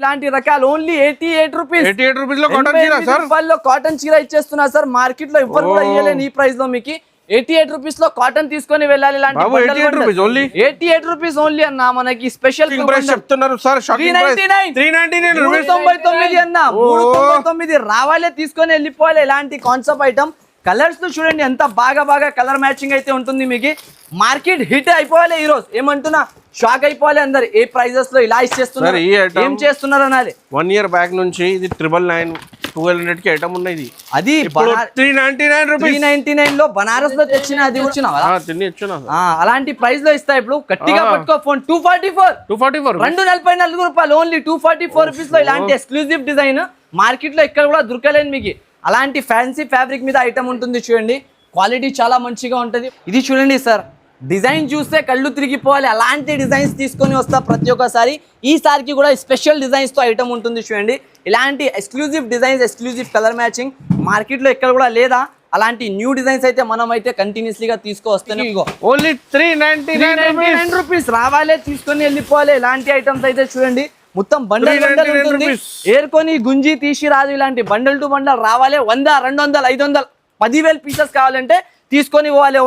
ఇలాంటి రకాలు only 88 rupees. 88 rupees లో కాటన్ చీర సార్. రూపాయల్లో కాటన్ చీర ఇచ్చేస్తున్నా సార్. మార్కెట్ లో ఎవ్వరు కూడా ఇయ్యలేని ఈ ప్రైస్ లో మీకు 88 రూపీస్ లో కాటన్ తీసుకొని వెళ్ళాలి. 88 రూపీస్ ఓన్లీ అన్న. మనకి స్పెషల్ చెప్తున్నారు సార్. 399 అన్న. 399 రావాలే తీసుకొని వెళ్ళిపోవాలి. ఇలాంటి కాన్సెప్ట్ ఐటమ్ కలర్స్ తో చూడండి ఎంత బాగా కలర్ మ్యాచింగ్ అయితే ఉంటుంది. మీకు మార్కెట్ హిట్ అయిపోవాలి ఈ రోజు. ఏమంటున్నా షాక్ అయిపోవాలి అందరు. ఏ ప్రైజెస్ లో ఇలా ఇచ్చేస్తున్నారు, ఏం చేస్తున్నారు అనాలి. 1 year బ్యాక్ నుంచి ఇది 999 1200 కి ఐటమ్ ఉన్నది. అది 399 లో బనారస్ లో తెచ్చిన అది వచ్చినా అలాంటి ప్రైస్ లో ఇస్తా. ఇప్పుడు గట్టిగా పట్టుకో ఫోన్ 244 244 రూపాయలు ఓన్లీ 244 రూపీస్ లో ఇలాంటి ఎక్స్క్లూజివ్ డిజైన్ మార్కెట్ లో ఎక్కడ కూడా దొరకలేదు మీకు. అలాంటి ఫ్యాన్సీ ఫ్యాబ్రిక్ మీద ఐటమ్ ఉంటుంది చూడండి. క్వాలిటీ చాలా మంచిగా ఉంటుంది. ఇది చూడండి సార్, డిజైన్ చూస్తే కళ్ళు తిరిగిపోవాలి. అలాంటి డిజైన్స్ తీసుకొని వస్తా ప్రతి ఒక్కసారి. ఈసారికి కూడా స్పెషల్ డిజైన్స్ తో ఐటమ్ ఉంటుంది చూడండి. ఇలాంటి exclusive designs, exclusive colour matching market లో ఎక్కడ కూడా లేదా. అలాంటి న్యూ డిజైన్స్ అయితే మనం అయితే కంటిన్యూస్లీగా తీసుకొస్తాను. ఓన్లీ 399 రూపీస్ రావాలే తీసుకొని వెళ్ళిపోవాలి. ఇలాంటి ఐటమ్స్ అయితే చూడండి మొత్తం బండల్ ఉంటుంది. ఏరుకొని గుంజి తీసి రాదు. ఇలాంటి బండల్ టు బండల్ రావాలి. 100 200 500 10,000 పీసెస్ కావాలంటే తీసుకొని పోవాలి.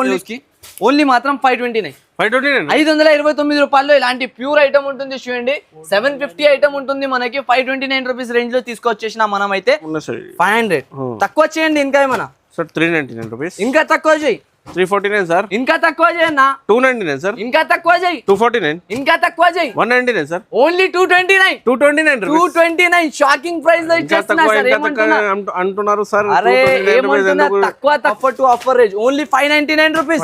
ఓన్లీ మాత్రం 529 రూపాయల్లో ఇలాంటి ప్యూర్ ఐటమ్ ఉంటుంది చూడండి. 750 ఐటమ్ ఉంటుంది మనకి. 529 రూపీస్ రేంజ్ లో తీసుకొచ్చేసిన మనం అయితే 500 తక్కువ చేయండి. ఇంకా ఏమన్నా 399 రూపీస్ ఇంకా తక్కువ చేయి. 349 సార్. ఇంకా తక్కువ చేయన్న. 299 సార్. ఇంకా తక్కువ చేయి. 249 ఇంకా తక్కువ చేయి. 199 సార్. ఓన్లీ 229 షాకింగ్ ప్రైస్ లో ఇచ్చేస్తున్నా సార్. అంటున్నారు సార్. అరే ఏమంటున్నా తక్కువ to offer range only 599 rupees.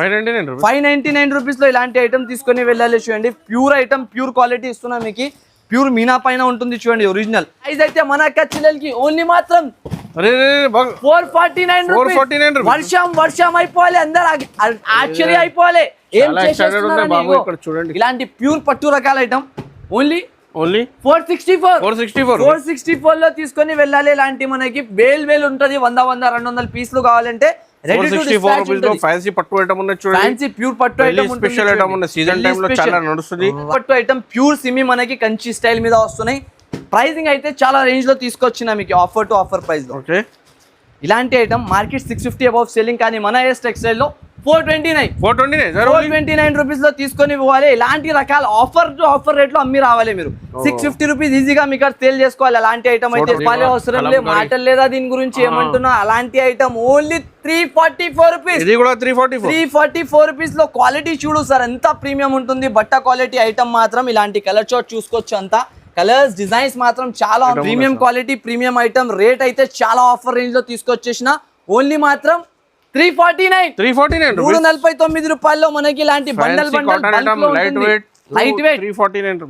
599 rupees లో ఇలాంటి ఐటమ్ తీసుకొని వెళ్ళాలి చూడండి. ప్యూర్ ఐటమ్, ప్యూర్ క్వాలిటీ ఇస్తున్నా మీకు. ప్యూర్ మీనా పైన ఉంటుంది చూడండి ఒరిజినల్. ప్రైస్ అయితే మన అక్క చెల్లెలకి ఓన్లీ మాత్రం 449 రూపీస్. వర్షం అయిపోవాలి. అందరు ఆశ్చర్య అయిపోవాలి. ఏం చేసేస్తున్నారు. ఇలాంటి ప్యూర్ పట్టు రకాల ఐటమ్ ఓన్లీ 464 లో తీసుకొని వెళ్ళాలి. ఇలాంటి మనకి వేలు ఉంటది. 100 200 పీసులు కావాలంటే ఫ్యాన్సీ పట్టు ఐటమ్ ఉన్నాయి చూడండి. ఫ్యాన్సీ ప్యూర్ పట్టు ఐటమ్ స్పెషల్ ఐటమ్ ఉన్నాయి. సీజన్ టైం లో చాలా నడుస్తుంది. పట్టు ఐటమ్ ప్యూర్ సిమి మనకి కంచి స్టైల్ మీద వస్తున్నాయి. ప్రైసింగ్ అయితే చాలా రేంజ్ లో తీసుకొచ్చిన మీకు ఆఫర్ టు ఆఫర్ ప్రైస్ లో. ఇలాంటి ఐటమ్ మార్కెట్ 650 అబౌవ్ సెల్లింగ్, కానీ మన ఎస్ టెక్స్టైల్ లో 429 రూపీస్ లో తీసుకొని పోవాలి. ఇలాంటి రకాల ఆఫర్ టు ఆఫర్ రేట్ లో అమ్మి రావాలి. మీరు 650 రూపీస్ ఈజీగా మీకు సేల్ చేసుకోవాలి. అలాంటి ఐటమ్ అయితే అవసరం లేదు, మాటలు లేదా దీని గురించి. ఏమంటున్నా అలాంటి ఐటమ్ ఓన్లీ 344 రూపీస్. 344 రూపీస్ లో క్వాలిటీ చూడు సార్ ఎంత ప్రీమియం ఉంటుంది. బట్ట క్వాలిటీ ఐటమ్ మాత్రం ఇలాంటి కలర్ చార్ట్ చూసుకోవచ్చు. అంతా కలర్స్ డిజైన్స్ మాత్రం చాలా premium quality, premium item. Rate అయితే చాలా ఆఫర్ రేంజ్ లో తీసుకొచ్చేసిన ఓన్లీ మాత్రం 349 రూపాయల్లో మనకి ఇలాంటి bundle light weight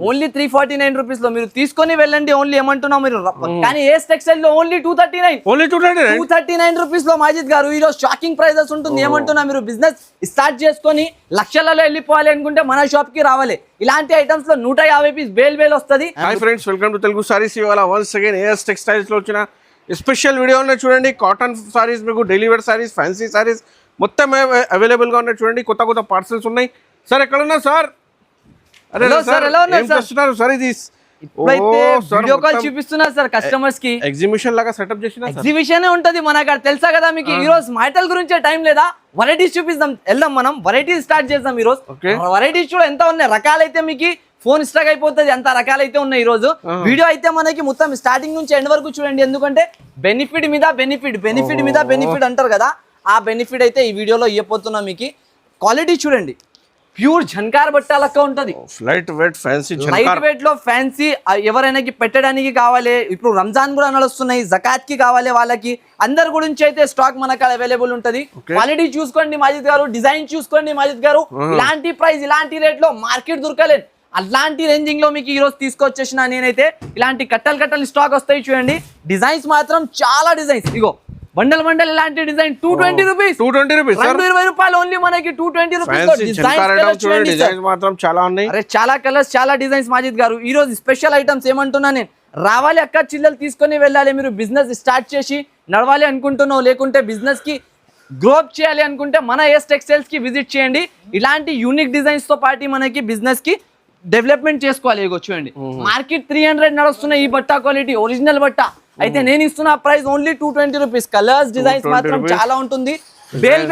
only 349 rupees లో మీరు తీసుకొని వెళ్ళండి. ఓన్లీ ఏమంటున్నా మీరు. కానీ ఏస్ టెక్స్టైల్ లో ఓన్లీ 239 రూపీస్ లో మాజిద్ గారు ఈరోజు షాకింగ్ ప్రైజెస్ ఉంటుంది. ఏమంటున్నా మీరు బిజినెస్ స్టార్ట్ చేసుకొని లక్షలలో వెళ్ళిపోవాలి అనుకుంటే మన షాప్ కి రావాలి. ఇలాంటి ఐటమ్స్ లో 150 పీస్ వేలు వస్తుంది. Hi friends, welcome to Telugu saris. ఇవాళ వన్స్ అగైన్ ఏఎస్ టెక్స్టైల్స్ లో వచ్చిన స్పెషల్ వీడియో ఉన్నాయి చూడండి. కాటన్ సారీస్, మీకు daily wear saris, fancy saris మొత్తం అవైలబుల్గా ఉన్నాయి చూడండి. కొత్త పార్సల్స్ ఉన్నాయి. సార్ ఎక్కడ ఉన్నారు సార్? అరే సార్ ఎలా ఉన్నారు సార్? ఇది వీడియో కాల్ చూపిస్తున్నా సార్ కస్టమర్స్ కి. ఎగ్జిబిషన్ లాగా సెటప్ చేసిన ఎగ్జిబిషన్ ఉంటది మన అక్కడ, తెలుసా కదా మీకు. ఈ రోజు మాటల గురించే టైం లేదా, వెరైటీస్ చూపిస్తాం. వెళ్దాం మనం, వెరైటీస్ స్టార్ట్ చేద్దాం ఈ రోజు. వెరైటీస్ చూడ ఎంత ఉన్నాయి రకాలైతే మీకు ఫోన్ స్టాక్ అయిపోతుంది. అంత రకాలైతే ఉన్నాయి ఈ రోజు. వీడియో అయితే మనకి మొత్తం స్టార్టింగ్ నుంచి ఎండ్ వరకు చూడండి. ఎందుకంటే బెనిఫిట్ మీద బెనిఫిట్ అంటారు కదా, ఆ బెనిఫిట్ అయితే ఈ వీడియోలో ఇవ్వబోతున్నాం మీకు. క్వాలిటీ చూడండి, ప్యూర్ ఝన్కార్ బట్ట లెక్క ఉంటది. లైట్ వెయిట్ లో ఫ్యాన్సీ ఎవరైనా పెట్టడానికి కావాలి. ఇప్పుడు రంజాన్ కూడా నడుస్తున్నాయి, జకాత్ కి కావాలి వాళ్ళకి. అందరి గురించి అయితే స్టాక్ మనకు అవైలబుల్ ఉంటది. క్వాలిటీ చూసుకోండి మాజిద్ గారు, డిజైన్ చూసుకోండి మాజిద్ గారు. ఇలాంటి ప్రైస్, ఇలాంటి రేట్ లో మార్కెట్ దొరకలేదు. అలాంటి రేంజింగ్ లో మీకు ఈ రోజు తీసుకొచ్చేసిన నేనైతే. ఇలాంటి కట్టలు స్టాక్ వస్తాయి చూడండి. డిజైన్స్ మాత్రం చాలా డిజైన్స్. ఇగో బండల్ ఇలాంటి డిజైన్ 220 రూపీస్ 220 రూపాయలు ఓన్లీ మనకి 220 రూపీస్. మాత్రం చాలా ఉన్నాయి. అరే చాలా కలర్స్, చాలా డిజైన్స్ మాజిద్ గారు. ఈ రోజు స్పెషల్ ఐటమ్స్ ఏమంటున్నా నేను, రావాలి అక్క చిల్లలు తీసుకొని వెళ్ళాలి. మీరు బిజినెస్ స్టార్ట్ చేసి నడవాలి అనుకుంటున్నావు, లేకుంటే బిజినెస్ కి గ్రోప్ చేయాలి అనుకుంటే మన ఎస్ టెక్స్టైల్స్ కి విజిట్ చేయండి. ఇలాంటి యూనిక్ డిజైన్స్ తో పాటు మనకి బిజినెస్ కి డెవలప్మెంట్ చేసుకోవాలి. ఇగో చూడండి మార్కెట్ 300 నడుస్తున్న ఈ బట్ట క్వాలిటీ ఒరిజినల్ బట్ట అయితే నేను ఇస్తున్న price only 220 rupees. Colours designs మాత్రం చాలా ఉంటుంది. బేల్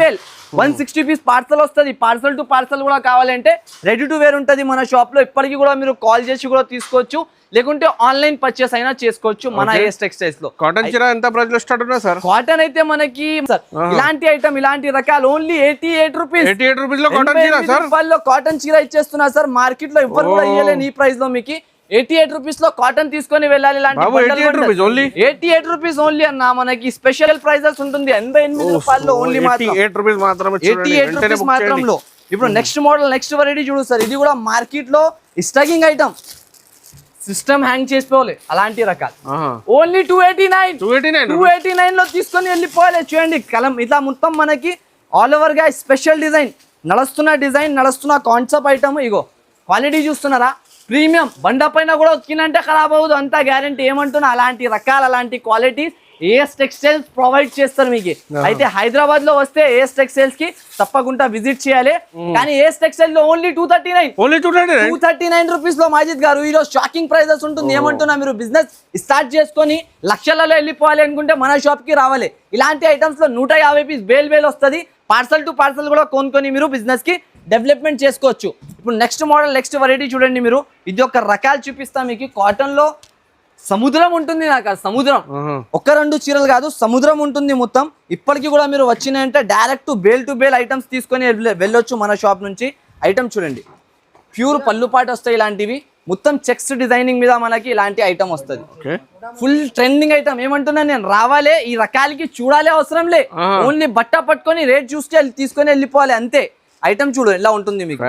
160 పీస్ పార్సల్ వస్తుంది. పార్సల్ టు పార్సల్ కూడా కావాలంటే రెడీ టు వేర్ ఉంటుంది మన షాప్ లో. ఇప్పటికీ కూడా మీరు కాల్ చేసి కూడా తీసుకోవచ్చు, లేకుంటే ఆన్లైన్ పర్చేస్ అయినా చేసుకోవచ్చు మన ఏఎస్ టెక్స్టైల్స్ లో. కాటన్ చీర ఎంత ప్రైస్ లో స్టార్ట్ ఉన్నా సార్? కాటన్ అయితే మనకి సార్ ఇలాంటి ఐటమ్ ఇలాంటి రకాలు ఓన్లీ 88 రూపీస్. 88 రూపీస్ లో కాటన్ చీర సార్? కాటన్ చీర ఇచ్చేస్తున్నా సార్. మార్కెట్ లో ఎవరు కూడా ఇవ్వలేని ఈ ప్రైస్ లో మీకు 88 రూపీస్ లో కాటన్ తీసుకొని వెళ్ళాలి. 88 రూపీస్ ఓన్లీ అన్న. మనకి స్పెషల్ ప్రైజెస్ ఉంటుంది 88 రూపాయల్లో ఓన్లీ. 88 రూపీస్ మాత్రమే. 88 రూపీస్ మాత్రంలో. ఇప్పుడు నెక్స్ట్ మోడల్ నెక్స్ట్ వెరైటీ చూడు సార్. ఇది కూడా మార్కెట్ లో స్టగింగ్ ఐటమ్, సిస్టమ్ హ్యాంగ్ చేసుకోవాలి అలాంటి రకాలు. ఓన్లీ 289 లో తీసుకొని వెళ్ళిపోవాలి. చూడండి కలం ఇట్లా మొత్తం మనకి ఆల్ ఓవర్ గా స్పెషల్ డిజైన్ నడుస్తున్న కాన్సెప్ట్ ఐటమ్. ఇగో క్వాలిటీ చూస్తున్నారా? ప్రీమియం. బండ పైన కూడా ఉతికినంటే ఖరాబ్ అవ్వదు, అంతా గ్యారంటీ. ఏమంటున్నా అలాంటి రకాలు అలాంటి క్వాలిటీస్ ఏఎస్ టెక్స్టైల్స్ ప్రొవైడ్ చేస్తారు మీకు. అయితే హైదరాబాద్ లో వస్తే ఏఎస్ టెక్స్టైల్స్ కి తప్పకుండా విజిట్ చేయాలి. కానీ ఏఎస్ టెక్స్టైల్ లో ఓన్లీ 239 రూపీస్ లో మాజిద్ గారు ఈరోజు షాకింగ్ ప్రైజెస్ ఉంటుంది. ఏమంటున్నా మీరు బిజినెస్ స్టార్ట్ చేసుకొని లక్షలలో వెళ్ళిపోవాలి అనుకుంటే మన షాప్ కి రావాలి. ఇలాంటి ఐటమ్స్ లో 150 పీస్ బేల్ వస్తుంది. పార్సల్ టు పార్సల్ కూడా కొనుక్కొని మీరు బిజినెస్ కి డెవలప్మెంట్ చేసుకోవచ్చు. ఇప్పుడు నెక్స్ట్ మోడల్ నెక్స్ట్ వెరైటీ చూడండి మీరు. ఇది ఒక రకాలు చూపిస్తా మీకు. కాటన్ లో సముద్రం ఉంటుంది. నాకు సముద్రం ఒక్క 2 చీరలు కాదు, సముద్రం ఉంటుంది మొత్తం. ఇప్పటికీ కూడా మీరు వచ్చినాయంటే direct bale to bale items తీసుకొని వెళ్ళొచ్చు మన షాప్ నుంచి. ఐటమ్ చూడండి ప్యూర్ పళ్ళుపాటు వస్తాయి. ఇలాంటివి మొత్తం చెక్స్ డిజైనింగ్ మీద మనకి ఇలాంటి ఐటమ్ వస్తుంది. Full trending item. ఏమంటున్నా నేను రావాలే ఈ రకాలకి చూడాలి అవసరం లే. ఓన్లీ బట్ట పట్టుకొని రేట్ చూస్తే తీసుకొని వెళ్ళిపోవాలి అంతే. ఐటమ్ చూడు ఎలా ఉంటుంది మీకు.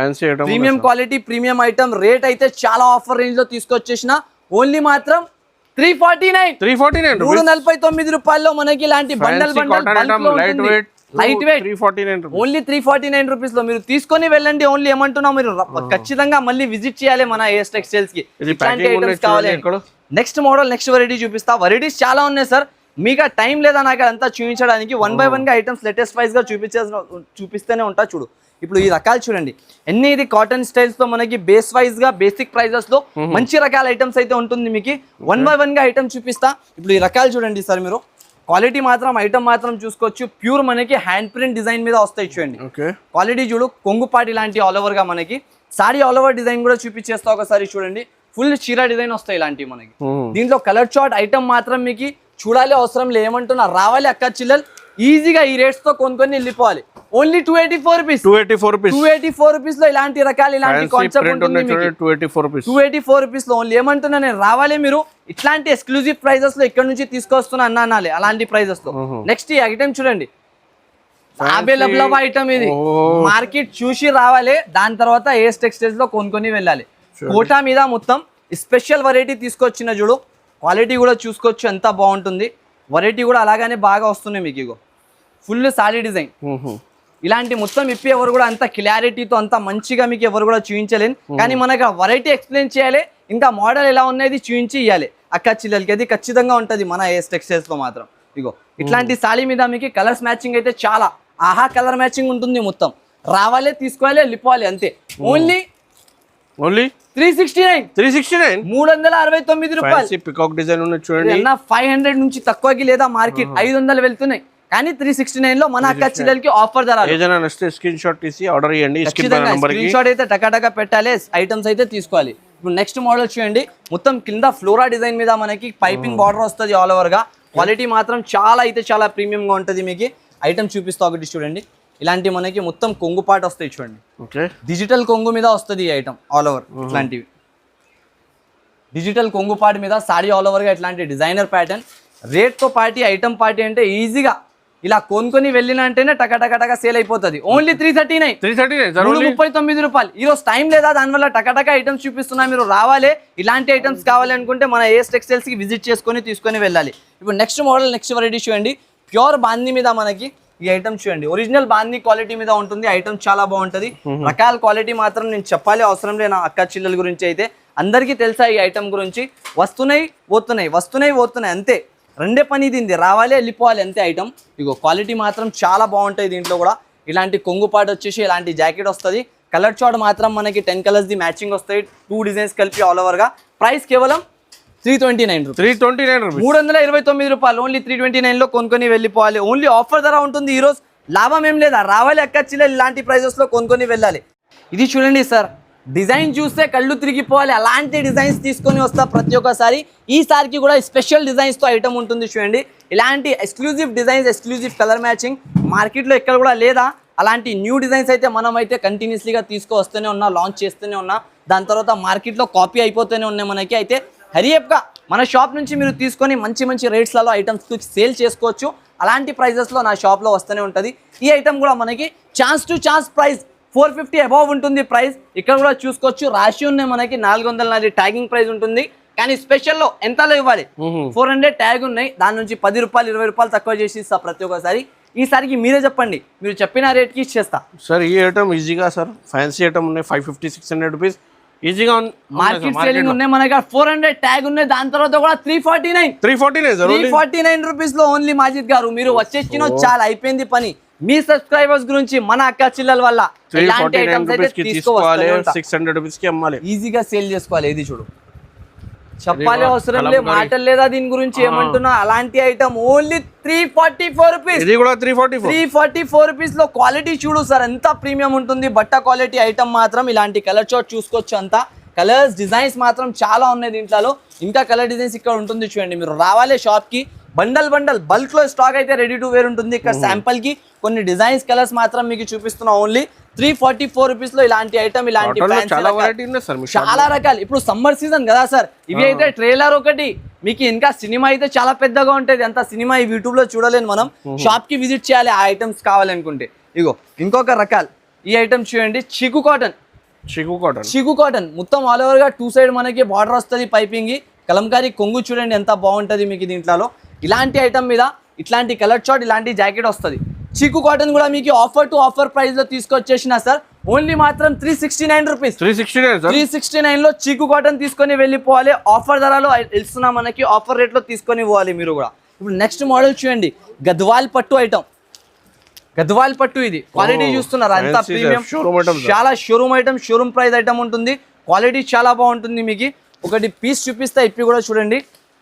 Premium quality premium item. Rate అయితే చాలా ఆఫర్ రేంజ్ లో తీసుకొచ్చేసిన ఓన్లీ మాత్రం 349 349 రూపాయల్లో మనకి ఇలాంటి bundle light weight only 349 rupees లో మీరు తీసుకొని వెళ్ళండి. ఓన్లీ ఏమంటున్నా మీరు ఖచ్చితంగా మళ్ళీ విజిట్ చేయాలి మన ఏఎస్ టెక్స్టైల్స్ కి. ఇట్లాంటి ఐటమ్స్ కావాలి. నెక్స్ట్ మోడల్ నెక్స్ట్ వెరైటీ చూపిస్తా. వెరైటీస్ చాలా ఉన్నాయి సార్. మీకు టైం లేదా నాకు అదంతా చూపించడానికి. 1 by 1 గా ఐటమ్స్ లేటెస్ట్ వైజ్ గా చూపిస్తూనే ఉంటా. చూడు ఇప్పుడు ఈ రకాలు చూడండి ఎన్ని. ఇది కాటన్ స్టైల్స్ తో మనకి బేస్ వైజ్ గా బేసిక్ ప్రైజెస్ లో మంచి రకాల ఐటమ్స్ అయితే ఉంటుంది మీకు. 1 by 1 గా ఐటమ్ చూపిస్తా. ఇప్పుడు ఈ రకాలు చూడండి సార్ మీరు. క్వాలిటీ మాత్రం ఐటమ్ మాత్రం చూసుకోవచ్చు. ప్యూర్ మనకి హ్యాండ్ ప్రింట్ డిజైన్ మీద వస్తాయి చూడండి. క్వాలిటీ చూడు కొంగుపాటి ఇలాంటి ఆల్ ఓవర్ గా మనకి. సారీ ఆల్ ఓవర్ డిజైన్ కూడా చూపించేస్తా ఒకసారి చూడండి. ఫుల్ చీర డిజైన్ వస్తాయి ఇలాంటివి మనకి. దీంట్లో కలర్ చార్ట్ ఐటమ్ మాత్రం మీకు చూడాలి అవసరం లే. ఏమంటున్నా రావాలి అక్క చిల్లలు ఈజీగా ఈ రేట్స్ తో కొనుక్కొని వెళ్ళిపోవాలి. ఓన్లీ 284 రూపీస్ లో ఇలాంటి రకాలు ఇలాంటి కాన్సెప్ట్ ఉంటుంది. 284 రూపీస్ లో ఓన్లీ. ఏమంటున్నా నేను రావాలి మీరు ఇట్లాంటి ఎక్స్క్లూజివ్ ప్రైజెస్ లో ఇక్కడ నుంచి తీసుకొస్తున్నా అన్నాలి అలాంటి ప్రైజెస్ లో. నెక్స్ట్ ఈ ఐటమ్ చూడండి అవైలబుల్ ఐటమ్. ఇది మార్కెట్ చూసి రావాలి, దాని తర్వాత ఏఎస్ టెక్స్టైల్స్ లో కొనుక్కొని వెళ్ళాలి. కోటా మీద మొత్తం స్పెషల్ వెరైటీ తీసుకొచ్చిన చూడు. క్వాలిటీ కూడా చూసుకోవచ్చు ఎంత బాగుంటుంది. వెరైటీ కూడా అలాగానే బాగా వస్తున్నాయి మీకు. ఇగో ఫుల్ సారీ డిజైన్ ఇలాంటి మొత్తం ఇప్పి ఎవరు కూడా అంత క్లారిటీతో అంత మంచిగా మీకు ఎవరు కూడా చూపించలేను. కానీ మనకు వెరైటీ ఎక్స్ప్లెయిన్ చేయాలి, ఇంకా మోడల్ ఎలా ఉన్నది చూపించి ఇవ్వాలి అక్క చిల్లలకి. అది ఖచ్చితంగా ఉంటుంది మన ఏఎస్ టెక్స్టైల్స్ లో మాత్రం. ఇగో ఇట్లాంటి సారీ మీద మీకు కలర్స్ మ్యాచింగ్ అయితే చాలా ఆహా కలర్ మ్యాచింగ్ ఉంటుంది. మొత్తం రావాలి తీసుకోవాలి వెళ్ళిపోవాలి అంతే. ఓన్లీ 369 369 రూపాయలు. పికాక్ డిజైన్ ఉన్న చూడండి. 500 నుంచి తక్కువకి లేదా మార్కెట్ 500 వెళ్తున్నాయి. కానీ 369 లో మన అక్క చిల్లలకి ఆఫర్ ధర. స్క్రీన్ షాట్ తీసి ఆర్డర్ చేయండి. స్క్రీన్ షాట్ అయితే టకాటకా పెట్టాలి, ఐటమ్స్ అయితే తీసుకోవాలి. ఇప్పుడు నెక్స్ట్ మోడల్ చూడండి. మొత్తం కింద ఫ్లోరా డిజైన్ మీద మనకి పైపింగ్ బార్డర్ వస్తుంది ఆల్ ఓవర్ గా. క్వాలిటీ మాత్రం చాలా అయితే చాలా ప్రీమియం గా ఉంటుంది మీకు. ఐటమ్ చూపిస్తా ఒకటి చూడండి. ఇలాంటి మనకి మొత్తం కొంగు పాట వస్తాయి చూడండి. డిజిటల్ కొంగు మీద వస్తుంది ఈ ఐటమ్ ఆల్ ఓవర్. ఇట్లాంటివి డిజిటల్ కొంగు పాట మీద సారీ ఆల్ ఓవర్ గా ఇట్లాంటి డిజైనర్ ప్యాటర్న్. రేట్ తో పార్టీ ఐటమ్ పార్టీ అంటే ఈజీగా ఇలా కొనుక్కొని వెళ్ళిన అంటేనే టకటక సేల్ అయిపోతుంది. ఓన్లీ 339 రూపాయలు. ఈ రోజు టైం లేదా, దానివల్ల టకటక ఐటమ్స్ చూపిస్తున్నా. మీరు రావాలి ఇలాంటి ఐటమ్స్ కావాలి అనుకుంటే మన ఏఎస్ టెక్స్టైల్స్ కి విజిట్ చేసుకొని తీసుకొని వెళ్ళాలి. ఇప్పుడు నెక్స్ట్ మోడల్ నెక్స్ట్ వెరైటీ చూడండి. ప్యూర్ బాందీ మీద మనకి ఈ ఐటమ్ చూడండి. ఒరిజినల్ బాందీ క్వాలిటీ మీద ఉంటుంది. ఐటమ్ చాలా బాగుంటది. రకాల క్వాలిటీ మాత్రం నేను చెప్పాలి అవసరం లేదు. నా అక్క చిల్లల గురించి అయితే అందరికీ తెలుసా ఈ ఐటమ్ గురించి. వస్తున్నాయి పోతున్నాయి అంతే. రెండే పని దీనిది, రావాలి వెళ్ళిపోవాలి అంతే ఐటమ్. ఇగో క్వాలిటీ మాత్రం చాలా బాగుంటాయి. దీంట్లో కూడా ఇలాంటి కొంగుపాటు వచ్చేసి ఇలాంటి జాకెట్ వస్తుంది. కలర్ చార్ట్ మాత్రం మనకి 10 కలర్స్ ది మ్యాచింగ్ వస్తాయి, 2 డిజైన్స్ కలిపి ఆల్ ఓవర్ గా. ప్రైస్ కేవలం 329 రూపీస్. 329 రూపాయలు ఓన్లీ 329 లో కొనుక్కొని వెళ్ళిపోవాలి. ఓన్లీ ఆఫర్ ధర ఉంటుంది ఈ రోజు, లాభం ఏం లేదా, రావాలి అక్కచ్చిలే ఇలాంటి ప్రైజెస్ లో కొనుక్కొని వెళ్ళాలి. ఇది చూడండి సార్, డిజైన్ చూస్తే కళ్ళు తిరిగిపోవాలి, అలాంటి డిజైన్స్ తీసుకొని వస్తా ప్రతి ఒక్కసారి. ఈసారికి కూడా స్పెషల్ డిజైన్స్తో ఐటమ్ ఉంటుంది చూడండి. ఇలాంటి exclusive designs, exclusive colour matching మార్కెట్లో ఎక్కడ కూడా లేదా. అలాంటి న్యూ డిజైన్స్ అయితే మనం అయితే కంటిన్యూస్లీగా తీసుకువస్తూనే ఉన్నా, లాంచ్ చేస్తూనే ఉన్నా. దాని తర్వాత మార్కెట్లో కాపీ అయిపోతూనే ఉన్నాయి మనకి. అయితే హరియప్గా మన షాప్ నుంచి మీరు తీసుకొని మంచి మంచి రేట్స్లలో ఐటమ్స్ సేల్ చేసుకోవచ్చు. అలాంటి ప్రైజెస్లో నా షాప్లో వస్తూనే ఉంటుంది. ఈ ఐటమ్ కూడా మనకి chance to chance price 450 above ఉంటుంది ప్రైస్. ఇక్కడ కూడా చూసుకోవచ్చు, రాశి ఉన్నాయి మనకి 400 ట్యాగింగ్ ప్రైస్ ఉంటుంది. కానీ స్పెషల్లో ఎంతలో ఇవ్వాలి, 400 ట్యాగ్ ఉన్నాయి. దాని నుంచి 10 రూపాయలు 20 రూపాయలు తక్కువ చేసి ఇస్తా ప్రతి ఒక్కసారి. ఈసారికి మీరే చెప్పండి, మీరు చెప్పిన రేట్కి ఇచ్చేస్తా సార్. ఈ ఐటమ్ ఈజీగా సార్, ఫ్యాన్సీ ఐటమ్ ఉన్నాయి 550-600 రూపీస్ ఈజీగా. మార్కెట్ సేలింగ్ ఉన్నాయి మనకి 400 ట్యాగ్ ఉన్నాయి. దాని తర్వాత కూడా 349 రూపీస్ లో ఓన్లీ. మాజిద్ గారు మీరు వచ్చేసిన చాలా అయిపోయింది పని. మీ సబ్స్క్రైబర్స్ గురించి మన అక్క చిల్లల వల్ల ఇలాంటి ఐటమ్స్ అయితే తీసుకోవాలి, 600 రూపీస్ కి అమ్మాలి, ఈజీగా సేల్ చేసుకోవాలి. ఇది చూడు, చెప్పాలి అవసరం లేదు, మాటలు లేదా దీని గురించి ఏమంటున్నా. అలాంటి ఐటమ్ ఓన్లీ 344 రూపీస్. ఇది కూడా 344 రూపీస్ లో క్వాలిటీ చూడు సార్, ఎంత ప్రీమియం ఉంటుంది. బట్ట క్వాలిటీ ఐటమ్ మాత్రం ఇలాంటి కలర్ చార్ట్ చూసుకోవచ్చు. అంతా కలర్స్ డిజైన్స్ మాత్రం చాలా ఉన్నాయి దీంట్లో. ఇంకా కలర్ డిజైన్స్ ఇక్కడ ఉంటుంది చూడండి. మీరు రావాలి షాప్ కి, బండల్ బల్క్ లో స్టాక్ అయితే రెడీ టు వేర్ ఉంటుంది. ఇక్కడ శాంపుల్ కి కొన్ని డిజైన్స్ కలర్స్ మాత్రం మీకు చూపిస్తున్నా. ఓన్లీ 344 రూపీస్ లో ఇలాంటి ఐటమ్, ఇలాంటి చాలా రకాలు. ఇప్పుడు సమ్మర్ సీజన్ కదా సార్, ఇవి అయితే ట్రైలర్ ఒకటి మీకు. ఇంకా సినిమా అయితే చాలా పెద్దగా ఉంటుంది. అంత సినిమా ఈ యూట్యూబ్ లో చూడలేను మనం. షాప్ కి విజిట్ చేయాలి ఆ ఐటమ్స్ కావాలనుకుంటే. ఇగో ఇంకొక రకాలు, ఈ ఐటమ్ చూడండి, చికు కాటన్ మొత్తం ఆల్ ఓవర్ గా 2 సైడ్ మనకి బార్డర్ వస్తుంది, పైపింగ్. కలంకారీ కొంగు చూడండి ఎంత బాగుంటది మీకు దీంట్లో. ఇలాంటి ఐటమ్ మీద ఇట్లాంటి కలర్ చార్ట్, ఇలాంటి జాకెట్ వస్తుంది. చిక్కు కాటన్ కూడా మీకు ఆఫర్ టు ఆఫర్ ప్రైస్ లో తీసుకొచ్చేసిన సార్. ఓన్లీ మాత్రం 369 రూపీస్. 369 లో చిక్కు కాటన్ తీసుకొని వెళ్ళిపోవాలి. ఆఫర్ ధరలో ఇస్తున్నా మనకి, ఆఫర్ రేట్ లో తీసుకొని పోవాలి మీరు కూడా. ఇప్పుడు నెక్స్ట్ మోడల్ చూడండి, గద్వాల్ పట్టు ఐటమ్. గద్వాల్ పట్టు ఇది క్వాలిటీ చూస్తున్నారు, అంతా ప్రీమియం, చాలా showroom item, showroom price item ఉంటుంది. క్వాలిటీ చాలా బాగుంటుంది మీకు. ఒకటి పీస్ చూపిస్తా, ఇప్పి కూడా చూడండి.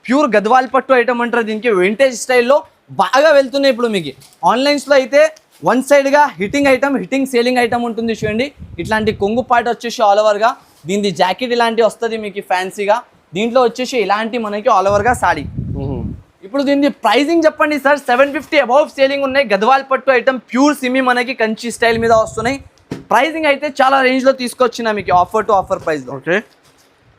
ప్యూర్ గద్వాల్ పట్టు ఐటమ్ అంటారు దీనికి. వింటేజ్ స్టైల్లో బాగా వెళ్తున్నాయి ఇప్పుడు మీకు. ఆన్లైన్స్లో అయితే వన్ సైడ్గా హిట్టింగ్ సేలింగ్ ఐటమ్ ఉంటుంది చూడండి. ఇట్లాంటి కొంగు పాట వచ్చేసి ఆల్ ఓవర్గా, దీని జాకెట్ ఇలాంటి వస్తుంది మీకు ఫ్యాన్సీగా. దీంట్లో వచ్చేసి ఇలాంటి మనకి ఆల్ ఓవర్గా సాడీ. ఇప్పుడు దీని ప్రైజింగ్ చెప్పండి సార్. 750 అబౌవ్ సేలింగ్ ఉన్నాయి. గద్వాల్ పట్టు ఐటమ్ ప్యూర్ సిమి మనకి కంచి స్టైల్ మీద వస్తున్నాయి. ప్రైజింగ్ అయితే చాలా రేంజ్లో తీసుకొచ్చిన మీకు, ఆఫర్ టు ఆఫర్ ప్రైస్లో.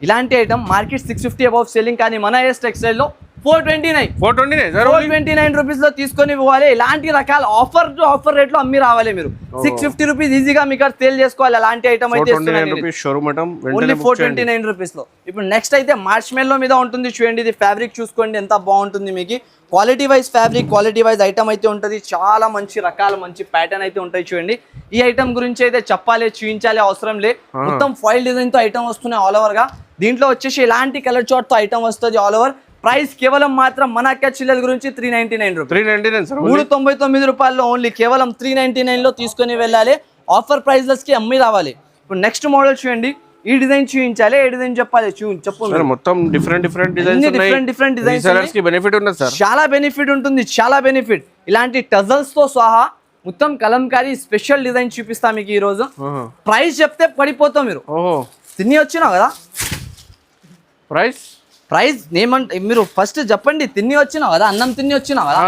ఇలాంటి ఐటమ్ మార్కెట్ 650 అబౌవ్ సేలింగ్, కానీ మన ఎస్ టెక్స్టైల్లో 429 రూపీస్ లో తీసుకొని పోవాలి. ఇలాంటి రకాల ఆఫర్ టు ఆఫర్ రేట్ లో అమ్మి రావాలి మీరు. 650 రూపీస్ ఈజీగా మీకు సేల్ చేసుకోవాలి. అలాంటి ఐటమ్ అయితే ఓన్లీ 429 రూపీస్ లో. ఇప్పుడు నెక్స్ట్ అయితే మార్చ్ మెల్లో మీద ఉంటుంది చూడండి. ఇది ఫ్యాబ్రిక్ చూసుకోండి ఎంత బాగుంటుంది మీకు. Quality wise fabric, quality wise item అయితే ఉంటుంది. చాలా మంచి రకాల మంచి ప్యాటర్న్ అయితే ఉంటాయి చూడండి. ఈ ఐటమ్ గురించి అయితే చెప్పాలి, చూపించాలి అవసరం లే. మొత్తం ఫాయిల్ డిజైన్ తో ఐటమ్ వస్తున్నాయి ఆల్ ఓవర్ గా. దీంట్లో వచ్చేసి ఇలాంటి కలర్ చార్ట్ తో ఐటమ్ వస్తుంది ఆల్ ఓవర్. ప్రైస్ కేవలం మాత్రం మన అక్క చిల్లల గురించి 399 రూపీస్. 399 రూపాయల్లో ఓన్లీ కేవలం 399 లో తీసుకొని వెళ్ళాలి. ఆఫర్ ప్రైజెస్ కి అమ్మి రావాలి. ఇప్పుడు నెక్స్ట్ మోడల్ చూడండి. ఈ డిజైన్ చూపించాలి, ఏ డిజైన్ చెప్పాలి చెప్పు. మొత్తం డిఫరెంట్ డిజైన్స్ కి బెనిఫిట్ ఉంది సార్. చాలా బెనిఫిట్ ఉంటుంది, చాలా బెనిఫిట్. ఇలాంటి టజల్స్ తో సహా మొత్తం కలంకారీ స్పెషల్ డిజైన్ చూపిస్తా మీకు ఈ రోజు. ప్రైస్ చెప్తే పడిపోతాం మీరు. తిని వచ్చినావు కదా, ప్రైస్ మీరు ఫస్ట్ చెప్పండి. తిని వచ్చినావు కదా, అన్నం తిని వచ్చినావు కదా,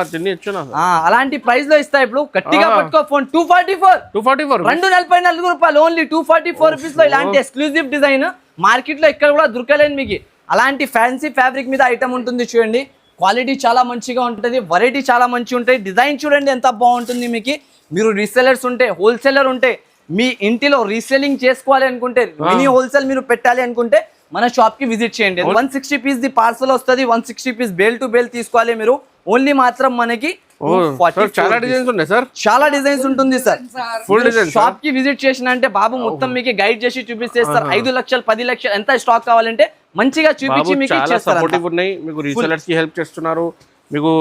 అలాంటి ప్రైస్ లో ఇస్తా. ఇప్పుడు గట్టిగా పట్టుకో ఫోన్. 244 244 రూపాయలు ఓన్లీ. 244 రూపీస్ లో ఇలాంటి ఎక్స్క్లూజివ్ డిజైన్ మార్కెట్ లో ఎక్కడ కూడా దొరకలేదు మీకు. అలాంటి ఫ్యాన్సీ ఫ్యాబ్రిక్ మీద ఐటమ్ ఉంటుంది చూడండి. క్వాలిటీ చాలా మంచిగా ఉంటుంది, వెరైటీ చాలా మంచిగా ఉంటాయి. డిజైన్ చూడండి ఎంత బాగుంటుంది మీకు. మీరు రీసెలర్స్ ఉంటే, హోల్సేలర్ ఉంటే, మీ ఇంటిలో రీసెల్లింగ్ చేసుకోవాలి అనుకుంటే, మినీ హోల్సేల్ మీరు పెట్టాలి అనుకుంటే మన షాప్ కి విజిట్ చేయండి. 160 పీస్ ది పార్సల్ వస్తుంది. 160 పీస్ బేల్ టు బేల్ తీసుకోవాలి మీరు. ఓన్లీ మాత్రం మనకి చాలా డిజైన్స్ ఉన్నాయి సార్, చాలా డిజైన్స్ ఉంటుంది సార్. షాప్ కి విజిట్ చేసిన అంటే బాబు మొత్తం మీకు గైడ్ చేసి చూపిస్తారు. 5 లక్షలు 10 లక్షలు ఎంత స్టాక్ కావాలంటే మంచిగా చూపించి మీకు ఇచ్చేస్తారు. మీకు రీసెలర్స్ కి హెల్ప్ చేస్తున్నారు, మీకు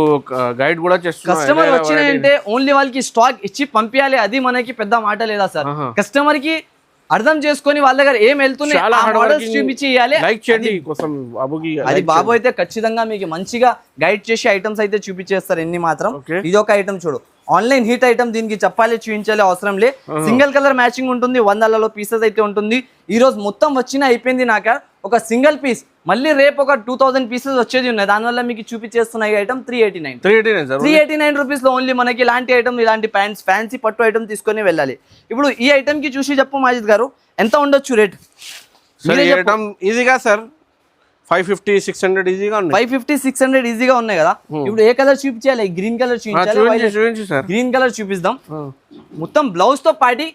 గైడ్ కూడా చేస్తున్నారు. కస్టమర్ వచ్చినాయంటే ఓన్లీ వాళ్ళకి స్టాక్ ఇచ్చి పంపించాలి. అది మనకి పెద్ద మాట లేదా సార్. కస్టమర్ కి అర్థం చేసుకొని వాళ్ళ దగ్గర ఏం వెళ్తున్నాయి చాలా ఆ hard మోడల్స్ working. చూపించి ఇవ్వాలి. లైక్ చేయండి కోసం బాబుకి అది బాబు అయితే ఖచ్చితంగా మీకు మంచిగా గైడ్ చేసి ఐటమ్స్ అయితే చూపించేస్తారు ఎన్ని మాత్రం. Okay. ఇది ఒక ఐటమ్ చూడు, ఆన్లైన్ హీట్ ఐటమ్, దీనికి చెప్పాలి చూపించాలి అవసరం లే. సింగిల్ కలర్ మ్యాచింగ్ ఉంటుంది, 100లలో పీసెస్ అయితే ఉంటుంది. ఈ రోజు మొత్తం వచ్చిన అయిపోయింది నాక ఒక సింగిల్ పీస్, మళ్ళీ రేపు ఒక 2000 పీసెస్ వచ్చేది ఉన్నాయి. దానివల్ల మీకు చూపించేస్తున్నాయి ఐటమ్ 389 రూపీస్ లో ఓన్లీ మనకి ఇలాంటి ఐటమ్, ఇలాంటి ప్యాంట్స్ ఫ్యాన్సీ పట్టు ఐటమ్ తీసుకొని వెళ్ళాలి. ఇప్పుడు ఈ ఐటమ్ కి చూసి చెప్పు మాజిద్ గారు ఎంత ఉండొచ్చు రేట్? ఈజీగా సార్ 550-600 ఈజీగా ఉన్నాయి. 550-600 ఈజీగా ఉన్నాయి కదా. ఇప్పుడు ఏ కలర్ చూపించాలి? గ్రీన్ కలర్ చూపించి సార్, గ్రీన్ కలర్ చూపిస్తాం. మొత్తం బ్లౌజ్ తో పాటి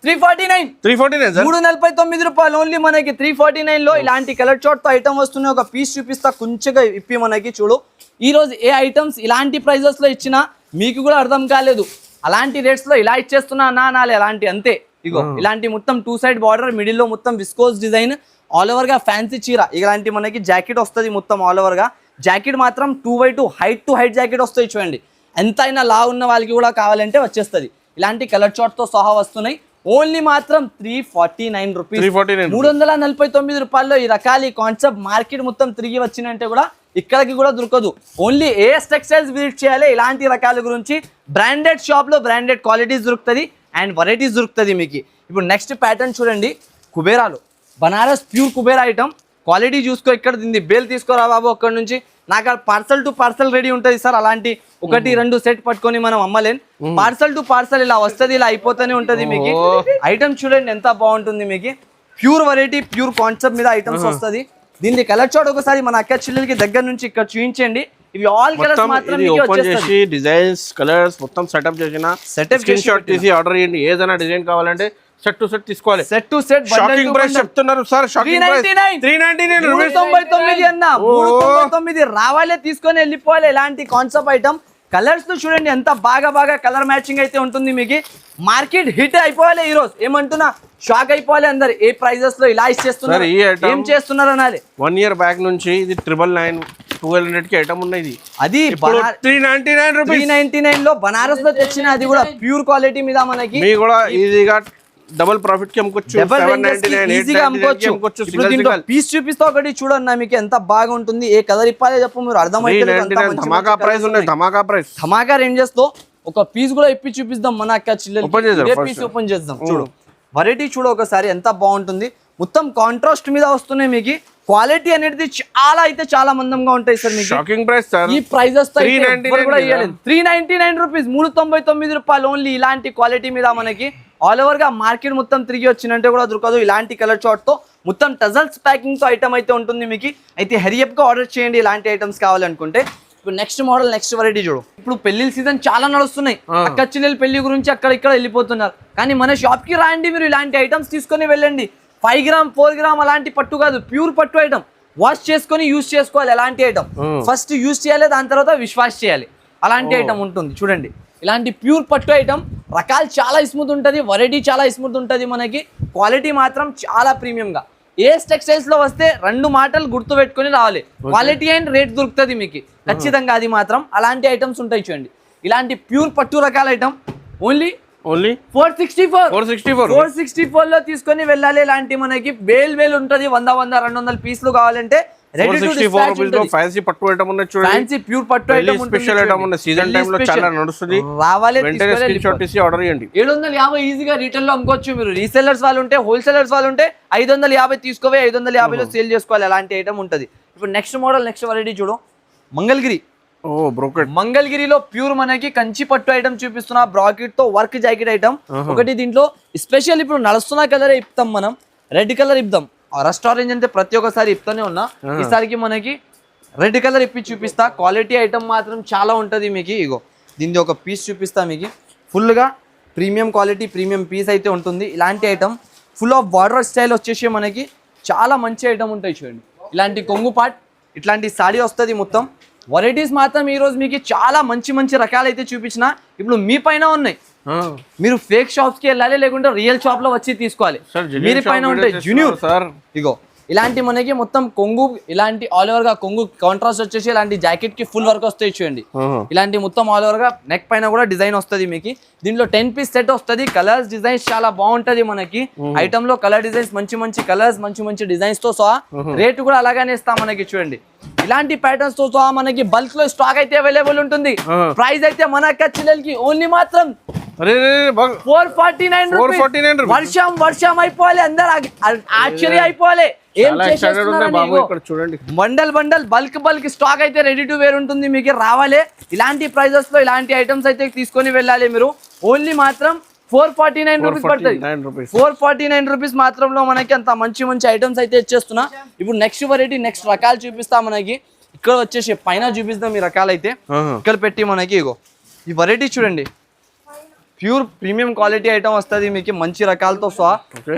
349 సార్, 349 రూపాయలు ఓన్లీ మనకి 349 లో ఇలాంటి కలర్ చార్ట్ తో ఐటమ్ వస్తున్నాయి. ఒక పీస్ చూపిస్తా కొంచెంగా ఇప్పి మనకి చూడు. ఈ రోజు ఏ ఐటమ్స్ ఇలాంటి ప్రైజెస్ లో ఇచ్చినా మీకు కూడా అర్థం కాలేదు. అలాంటి రేట్స్ లో ఇలా ఇచ్చేస్తున్నా నాలే అలాంటి అంతే. ఇగో ఇలాంటి మొత్తం 2 సైడ్ బార్డర్, మిడిల్ లో మొత్తం విస్కోస్ డిజైన్, ఆల్ ఓవర్ గా ఫ్యాన్సీ చీర. ఇలాంటి మనకి జాకెట్ వస్తుంది మొత్తం ఆల్ ఓవర్ గా. జాకెట్ మాత్రం 2x2 height to height jacket వస్తాయి చూడండి. ఎంతైనా లా ఉన్న వాళ్ళకి కూడా కావాలంటే వచ్చేస్తుంది. ఇలాంటి కలర్ చార్ట్ తో సహా వస్తున్నాయి. ఓన్లీ మాత్రం 349 రూపీస్, 349 రూపాయల్లో ఈ రకాల ఈ కాన్సెప్ట్ మార్కెట్ మొత్తం తిరిగి వచ్చినంటే కూడా ఇక్కడికి కూడా దొరకదు. ఓన్లీ ఏఎస్ టెక్స్టైల్స్ విజిట్ చేయాలి. ఇలాంటి రకాల గురించి బ్రాండెడ్ షాప్ లో బ్రాండెడ్ క్వాలిటీస్ దొరుకుతుంది అండ్ వెరైటీస్ దొరుకుతుంది మీకు. ఇప్పుడు నెక్స్ట్ ప్యాటర్న్ చూడండి, కుబేరాలు, Banaras pure Kubera item. Quality చూసుకో, ఇక్కడ దీన్ని బేల్ తీసుకోరా బాబు అక్కడ నుంచి. నాకు పార్సల్ టు పార్సల్ రెడీ ఉంటుంది సార్. అలాంటి 1-2 సెట్ పట్టుకొని మనం అమ్మలేం. పార్సల్ టు పార్సల్ ఇలా వస్తుంది, ఇలా అయిపోతూనే ఉంటుంది మీకు. ఐటమ్ చూడండి ఎంత బాగుంటుంది మీకు. ప్యూర్ వెరైటీ, ప్యూర్ కాన్సెప్ట్ మీద ఐటమ్స్ వస్తుంది. దీన్ని కలర్ చార్ట్ ఒకసారి మన అక్క చెల్లెలకి దగ్గర నుంచి ఇక్కడ చూపించండి. ఇవి ఆల్ కలర్స్ మాత్రం ఓపెన్ చేసి డిజైన్స్ కలర్స్ మొత్తం సెటప్ చేసిన స్క్రీన్ షాట్ తీసి ఆర్డర్ చేయండి. ఏదైనా డిజైన్ కావాలంటే సెట్ టు సెట్ తీసుకోవాలి. Set to set shocking price చెప్తున్నారు సార్. Shocking price 399 రూపాయస్. 399 అన్న, 399 రావాలే తీసుకొని వెళ్ళిపోవాలి. ఇలాంటి కాన్సెప్ట్ ఐటమ్ కలర్స్ తో చూడండి ఎంత బాగా కలర్ మ్యాచింగ్ అయితే ఉంటుంది మీకు. మార్కెట్ హిట్ అయిపోవాలి ఈ రోజు. ఏమంటున్నా షాక్ అయిపోవాలి అందరు. ఏ ప్రైజెస్ లో ఇలా ఇచ్చేస్తున్నారు, ఏం చేస్తున్నారు అనాలి. 1 year బ్యాక్ నుంచి ఇది 999-1200 కి ఐటమ్ ఉన్నది. అది 399 లో బనారస్ లో తెచ్చిన, అది కూడా ప్యూర్ క్వాలిటీ మీద మనకి. మీ కూడా ఈజీగా డబుల్ ప్రాఫిట్ కి అమ్ముకోవచ్చు. 799 దీంట్లో పీస్ చూపిస్తా ఒకటి చూడన్నా మీకు ఎంత బాగా ఉంటుంది. ఏ కలర్ ఇప్పాలి చెప్పు మీరు, అర్థమైతే ధమాకా ప్రైస్ ఉన్నాయి. ధమాకా రేంజెస్ తో ఒక పీస్ కూడా ఇప్పి చూపిస్తాం మన అక్క చెల్లెలు. పీస్ ఓపెన్ చేద్దాం చూడు. వెరైటీ చూడు ఒకసారి ఎంత బాగుంటుంది. మొత్తం కాంట్రాస్ట్ మీద వస్తున్నాయి మీకు. క్వాలిటీ అనేది చాలా అయితే చాలా మందంగా ఉంటాయి సార్ మీకు. Shocking price sir. ఈ ప్రైజెస్ 399 రూపీస్, 399 రూపాయలు ఓన్లీ. ఇలాంటి క్వాలిటీ మీద మనకి ఆల్ ఓవర్ గా మార్కెట్ మొత్తం తిరిగి వచ్చినంటే కూడా దొరకదు. ఇలాంటి కలర్ చార్ట్ తో మొత్తం టజల్స్ ప్యాకింగ్ తో ఐటమ్ అయితే ఉంటుంది మీకు. అయితే హరియప్ గా ఆర్డర్ చేయండి ఇలాంటి ఐటమ్స్ కావాలనుకుంటే. ఇప్పుడు నెక్స్ట్ మోడల్, నెక్స్ట్ వెరైటీ చూడు. ఇప్పుడు పెళ్లి సీజన్ చాలా నడుస్తున్నాయి. అక్క చెల్లెలు పెళ్లి గురించి అక్కడ ఇక్కడ వెళ్ళిపోతున్నారు. కానీ మన షాప్ కి రాండి, మీరు ఇలాంటి ఐటమ్స్ తీసుకొని వెళ్ళండి. 5 గ్రామ్ 4 గ్రామ్ అలాంటి పట్టు కాదు, ప్యూర్ పట్టు ఐటమ్. వాష్ చేసుకొని యూజ్ చేసుకోవాలి. ఎలాంటి ఐటమ్ ఫస్ట్ యూజ్ చేయాలి, దాని తర్వాత విశ్వాస్ చేయాలి. అలాంటి ఐటమ్ ఉంటుంది చూడండి. ఇలాంటి ప్యూర్ పట్టు ఐటమ్ రకాలు చాలా స్మూత్ ఉంటుంది, వెరైటీ చాలా స్మూత్ ఉంటుంది మనకి. క్వాలిటీ మాత్రం చాలా ప్రీమియం గా. ఏఎస్ టెక్స్టైల్స్ లో వస్తే 2 మాటలు గుర్తు పెట్టుకుని రావాలి, క్వాలిటీ అండ్ రేట్ దొరుకుతుంది మీకు ఖచ్చితంగా. అది మాత్రం అలాంటి ఐటమ్స్ ఉంటాయి చూడండి. ఇలాంటి ప్యూర్ పట్టు రకాల ఐటమ్ ఓన్లీ 464 లో తీసుకొని వెళ్ళాలి. ఇలాంటి మనకి వేలు ఉంటుంది. 100-200 పీసులు కావాలంటే ఫ్యాన్సీ పట్టు ఐటమ్ ఉన్నాయి చూడండి. ఫ్యాన్సీ ప్యూర్ పట్టు ఐటమ్ స్పెషల్ ఐటమ్ ఉంది. సీజన్ టైం లో చాలా నడుస్తుంది. రావాలి, స్క్రీన్ షాట్ తీసి ఆర్డర్ చేయండి. 750 ఈజీగా రీటైల్ లో అమ్ముకోవచ్చు మీరు. రీసెల్లర్స్ వాళ్ళు ఉంటే, హోల్సేలర్స్ వాళ్ళు ఉంటే 550 తీసుకోవే, 550 లో సేల్ చేసుకోవాలి. అలాంటి ఐటమ్ ఉంటుంది. ఇప్పుడు నెక్స్ట్ మోడల్, నెక్స్ట్ వెరైటీ చూడు. మంగళగిరి. మంగళగిరిలో ప్యూర్ మనకి కంచి పట్టు ఐటమ్ చూపిస్తున్నా. బ్రాకెట్ తో వర్క్ జాకెట్ ఐటమ్ ఒకటి. దీంట్లో స్పెషల్ ఇప్పుడు నడుస్తున్న కలర్ ఇప్తాం మనం, రెడ్ కలర్ ఇద్దాం. రెస్టారెంట్ అంటే ప్రతి ఒక్కసారి ఇప్తానే ఉన్నా. ఈసారికి మనకి రెడ్ కలర్ ఇప్పి చూపిస్తా. క్వాలిటీ ఐటమ్ మాత్రం చాలా ఉంటది మీకు. ఇగో దీన్ని ఒక పీస్ చూపిస్తా మీకు. ఫుల్ గా ప్రీమియం క్వాలిటీ, ప్రీమియం పీస్ అయితే ఉంటుంది. ఇలాంటి item full of border style వచ్చేసి మనకి చాలా మంచి ఐటమ్ ఉంటాయి చూడండి. ఇలాంటి కొంగు పాట్, ఇట్లాంటి సాడీ వస్తుంది మొత్తం. వెరైటీస్ మాత్రం ఈ రోజు మీకు చాలా మంచి రకాలు అయితే చూపించిన. ఇప్పుడు మీ పైన ఉన్నాయి, మీరు ఫేక్ షాప్స్ కి వెళ్ళాలి, లేకుంటే రియల్ షాప్ లో వచ్చి తీసుకోవాలి. మీరు పైన ఉంటాయి జూనియర్ సార్. ఇగో ఇలాంటి మనకి మొత్తం కొంగు ఇలాంటి ఆల్ ఓవర్ గా కొంగు కాంట్రాస్ట్ వచ్చేసి ఇలాంటి జాకెట్ కి ఫుల్ వర్క్ వస్తాయి చూడండి. ఇలాంటి మొత్తం ఆల్ ఓవర్ గా నెక్ పైన కూడా డిజైన్ వస్తుంది మీకు. దీంట్లో 10 పీస్ సెట్ వస్తుంది. కలర్స్ డిజైన్స్ చాలా బాగుంటది మనకి. ఐటమ్ లో కలర్ డిజైన్స్ మంచి కలర్స్ మంచి డిజైన్స్ తో సహా రేట్ కూడా అలాగానే ఇస్తాం మనకి చూడండి. ఇలాంటి ప్యాటర్న్స్ తో సహా మనకి బల్క్ లో స్టాక్ అయితే అవైలబుల్ ఉంటుంది. ప్రైస్ అయితే మన అక్క చెల్లెలకి ఓన్లీ మాత్రం 449 వర్షం అయిపోవాలి. అందరు ఆశ్చర్య అయిపోవాలి. ఏం చేసేస్తున్నారు? బండల్ బల్క్ స్టాక్ అయితే రెడీ టు వేర్ ఉంటుంది మీకు. రావాలి ఇలాంటి ప్రైజెస్ లో ఇలాంటి ఐటమ్స్ అయితే తీసుకొని వెళ్ళాలి మీరు. ఓన్లీ మాత్రం 449 రూపీస్ పడుతుంది. 449 రూపీస్ మాత్రంలో మనకి అంత మంచి ఐటమ్స్ అయితే ఇచ్చేస్తున్నా. ఇప్పుడు నెక్స్ట్ వెరైటీ నెక్స్ట్ రకాలు చూపిస్తా మనకి. ఇక్కడ వచ్చేసి పైన చూపిస్తాం ఈ రకాలు అయితే. ఇక్కడ పెట్టి మనకి ఇగో ఈ వెరైటీ చూడండి. ప్యూర్ ప్రీమియం క్వాలిటీ ఐటమ్ వస్తుంది మీకు మంచి రకాలతో సహా.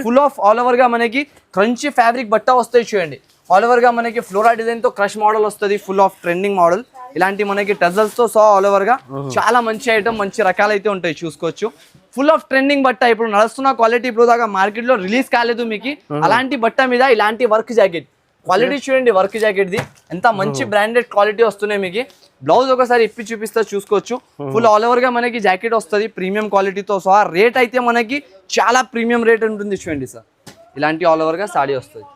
ఫుల్ ఆఫ్ ఆల్ ఓవర్ గా మనకి క్రంచీ ఫ్యాబ్రిక్ బట్ట వస్తాయి చూడండి. ఆల్ ఓవర్ గా మనకి ఫ్లోరా డిజైన్ తో క్రష్ మోడల్ వస్తుంది. Full of trending model. ఇలాంటి మనకి టజల్స్ తో సహా ఆల్ ఓవర్ గా చాలా మంచి ఐటమ్ మంచి రకాలు అయితే ఉంటాయి చూసుకోవచ్చు. ఫుల్ ఆఫ్ ట్రెండింగ్ బట్ట ఇప్పుడు నడుస్తున్న క్వాలిటీ ఇప్పుడు దాకా మార్కెట్ లో రిలీజ్ కాలేదు మీకు. అలాంటి బట్ట మీద ఇలాంటి వర్క్ జాకెట్ క్వాలిటీ చూడండి. వర్క్ జాకెట్ ది ఎంత మంచి బ్రాండెడ్ క్వాలిటీ వస్తున్నాయి మీకు. బ్లౌజ్ ఒకసారి ఇప్పి చూపిస్తా చూసుకోవచ్చు. ఫుల్ ఆల్ ఓవర్ గా మనకి జాకెట్ వస్తుంది ప్రీమియం క్వాలిటీతో సహా. రేట్ అయితే మనకి చాలా ప్రీమియం రేట్ ఉంటుంది చూడండి సార్. ఇలాంటి ఆల్ ఓవర్ గా సాడీ వస్తుంది.